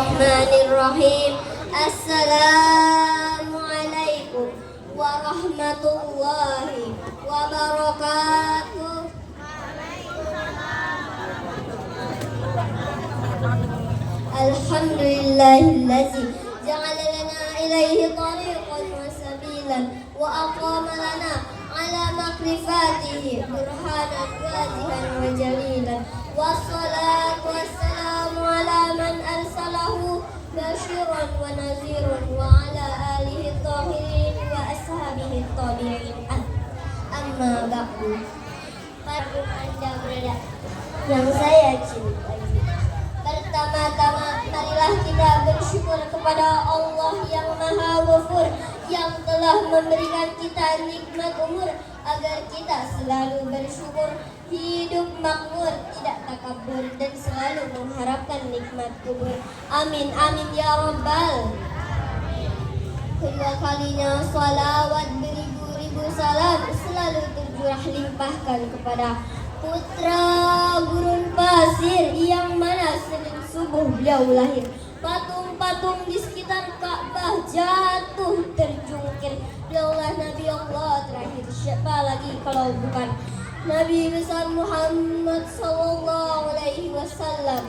Bismillahirrahmanirrahim. Assalamualaikum warahmatullahi wabarakatuh. Alhamdulillahillazi ja'ala lana ilaihi tariqan wa sabilan wa aqama lana ala makrifatihi burhanan wazihan wa jalilan. Wassalatu wassalamu ala man arsalahu basyiran wa nazirun wa ala alihi tahirin wa ashabihi tabi'in. Amma ba'du. Para Anda berada yang saya cintai, pertama-tama marilah kita bersyukur kepada Allah yang Maha Ghafur yang telah memberikan kita nikmat umur agar kita selalu bersyukur, hidup makmur, tidak takabur, dan selalu mengharapkan nikmat kubur. Amin amin ya rabbal. Kedua kalinya salawat beribu-ribu salam selalu tercurah limpahkan kepada putra gurun pasir yang mana Senin subuh beliau lahir. Patung-patung di sekitar Ka'bah jatuh terjungkir. Beliaulah Nabi Allah terakhir. Siapa lagi kalau bukan Nabi besar Muhammad sallallahu alaihi wasallam.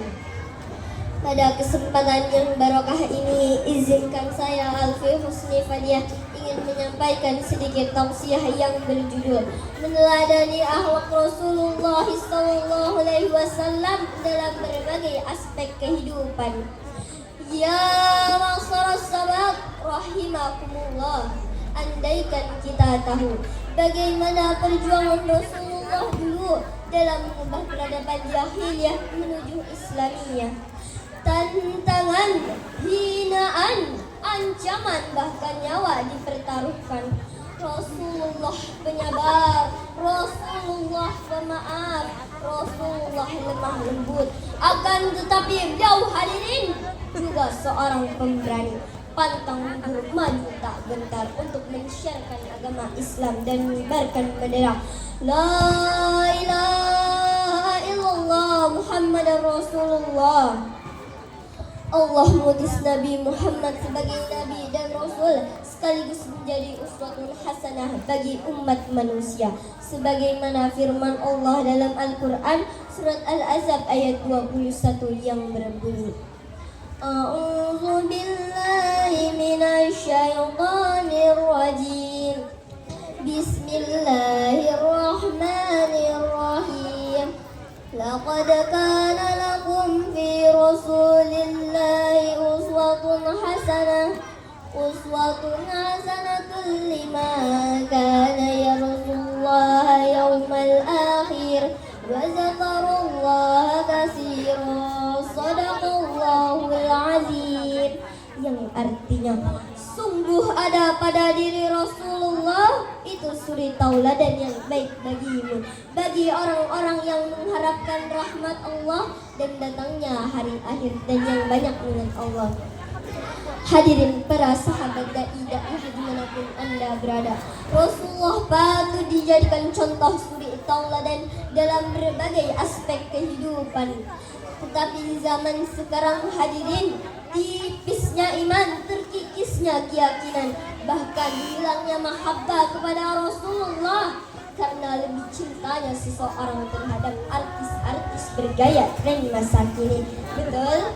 Pada kesempatan yang barokah ini, izinkan saya Alfi Husni Fadiah ingin menyampaikan sedikit tausiah yang berjudul meneladani akhlak Rasulullah sallallahu alaihi wasallam dalam berbagai aspek kehidupan. Ya ma'syaras sahabat rahimakumullah, andaikan kita tahu bagaimana perjuangan Rasulullah dulu dalam mengubah peradaban jahiliyah menuju Islamiyah. Tantangan, hinaan, ancaman, bahkan nyawa dipertaruhkan. Rasulullah penyabar, Rasulullah pemaaf, Rasulullah lemah lembut. Akan tetapi beliau hadirin juga seorang pemberani, pantang mundur maju tak gentar untuk mensiarkan agama Islam dan menyebarkan bendera La ilaha illallah Muhammadar Rasulullah. Allah mengutus Nabi Muhammad sebagai Nabi dan Rasul sekaligus menjadi uswatun hasanah bagi umat manusia. Sebagaimana firman Allah dalam Al-Quran surat Al-Ahzab ayat 21 yang berbunyi, A'udzu billahi minasy syaithanir rajim. Bismillahirrahmanirrahim. Laqad kana lakum fi Rasulillahi uswatun hasanatun liman kana yarjullaha yawmal akhir wa dzakarallaha katsiran. Shadaqallahul azim. Yang artinya sungguh ada pada diri Rasulullah itu suri tauladan yang baik bagimu, bagi orang-orang yang mengharapkan rahmat Allah dan datangnya hari akhir dan yang banyak mengingat Allah. Hadirin para sahabat da'i dimanapun Anda berada, Rasulullah patut dijadikan contoh suri tauladan dalam berbagai aspek kehidupan. Tetapi di zaman sekarang hadirin, tipisnya iman, terkikisnya keyakinan, bahkan hilangnya mahabbah kepada Rasulullah karena lebih cintanya seseorang terhadap artis-artis bergaya tren masa kini. Betul?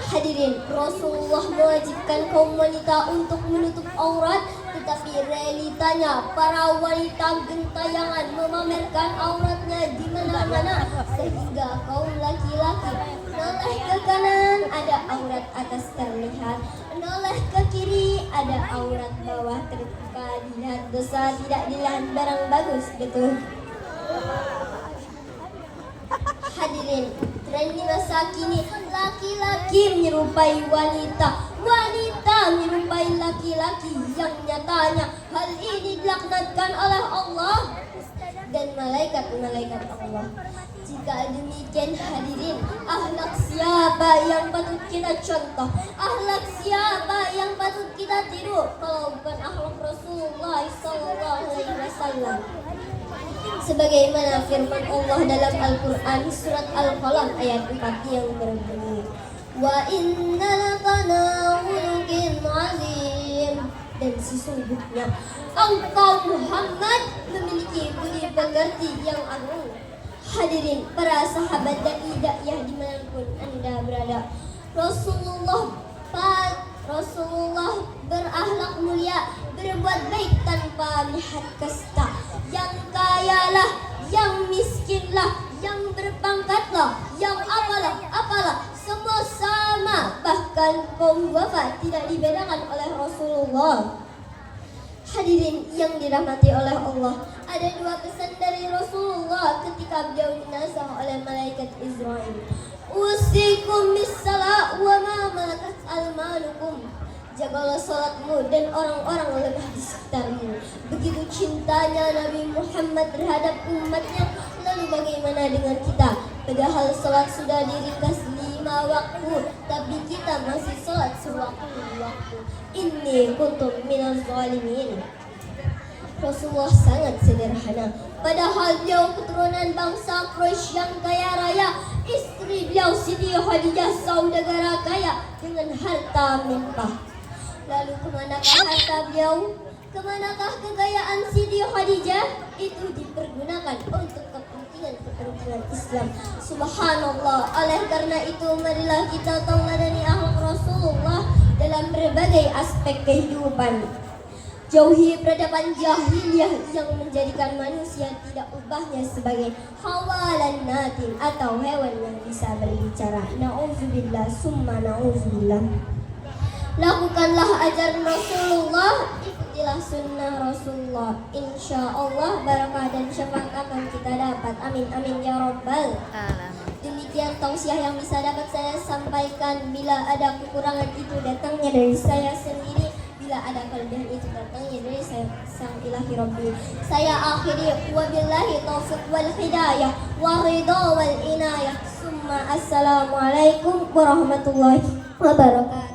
Hadirin, Rasulullah mewajibkan kaum wanita untuk menutup aurat, tetapi realitanya para wanita gentayangan memamerkan auratnya di mana-mana sehingga kaum laki-laki noleh ke kanan ada aurat atas terlihat, noleh ke kiri ada aurat bawah terbuka. Dilihat dosa, tidak dilihat barang bagus. Betul? Hadirin, tren di masa kini laki-laki menyerupai wanita, wanita menyerupai laki-laki, yang nyatanya hal ini dilaknatkan oleh Allah dan malaikat-malaikat Allah. Jika demikian hadirin, akhlak siapa yang patut kita contoh? Akhlak siapa yang patut kita tiru kalau bukan akhlak Rasulullah sallallahu alaihi wasallam? Sebagaimana firman Allah dalam Al-Quran surat Al-Qalam ayat 4 yang berbunyi, wa inna lakana khuluqin azim, dan sesungguhnya engkau Muhammad memiliki budi pekerti yang agung. Hadirin para sahabat dan daiyah dimanapun Anda berada, Rasulullah berakhlak mulia, berbuat baik tanpa melihat kasta. Yang kayalah, yang miskinlah, yang berpangkatlah, yang apalah, semua sama. Bahkan kaum duafa tidak dibedakan oleh Rasulullah. Hadirin yang dirahmati oleh Allah, ada dua pesan dari Rasulullah ketika beliau dinazah oleh malaikat Israel. Usikum bis-salat wa ma malakat almanukum. Jagalah salatmu dan orang-orang lemah di sekitarmu. Begitu cintanya Nabi Muhammad terhadap umatnya, lalu bagaimana dengan kita? Padahal salat sudah diringkas 5 waktu, tapi kita masih salat sewaktu-waktu. Inni kuntum minaz zalimin. Rasulullah sangat sederhana, padahal beliau keturunan bangsa Quraisy yang kaya raya. Istri beliau Siti Khadijah saudara kaya dengan harta melimpah. Lalu kemanakah harta beliau? Kemanakah kekayaan Siti Khadijah? Itu dipergunakan untuk kepentingan Islam. Subhanallah. Oleh karena itu marilah kita teladani akhlak Rasulullah dalam berbagai aspek kehidupan. Jauhi peradaban jahiliyah yang menjadikan manusia tidak ubahnya sebagai hawalan natin atau hewan yang bisa berbicara. Na'udzubillah summa na'udzubillah. Lakukanlah ajaran Rasulullah, ikutilah sunnah Rasulullah. Insya Allah barakah dan syafaat akan kita dapat. Amin amin ya rabbal alamin. Demikian tausiah yang bisa dapat saya sampaikan. Bila ada kekurangan itu datangnya dari saya sendiri, bila ada kelebihan itu datangnya dari saya sang ilahi rabbi. Saya akhiri wabillahi taufiq wal hidayah wa ridha wal inayah. Summa assalamualaikum warahmatullahi wabarakatuh.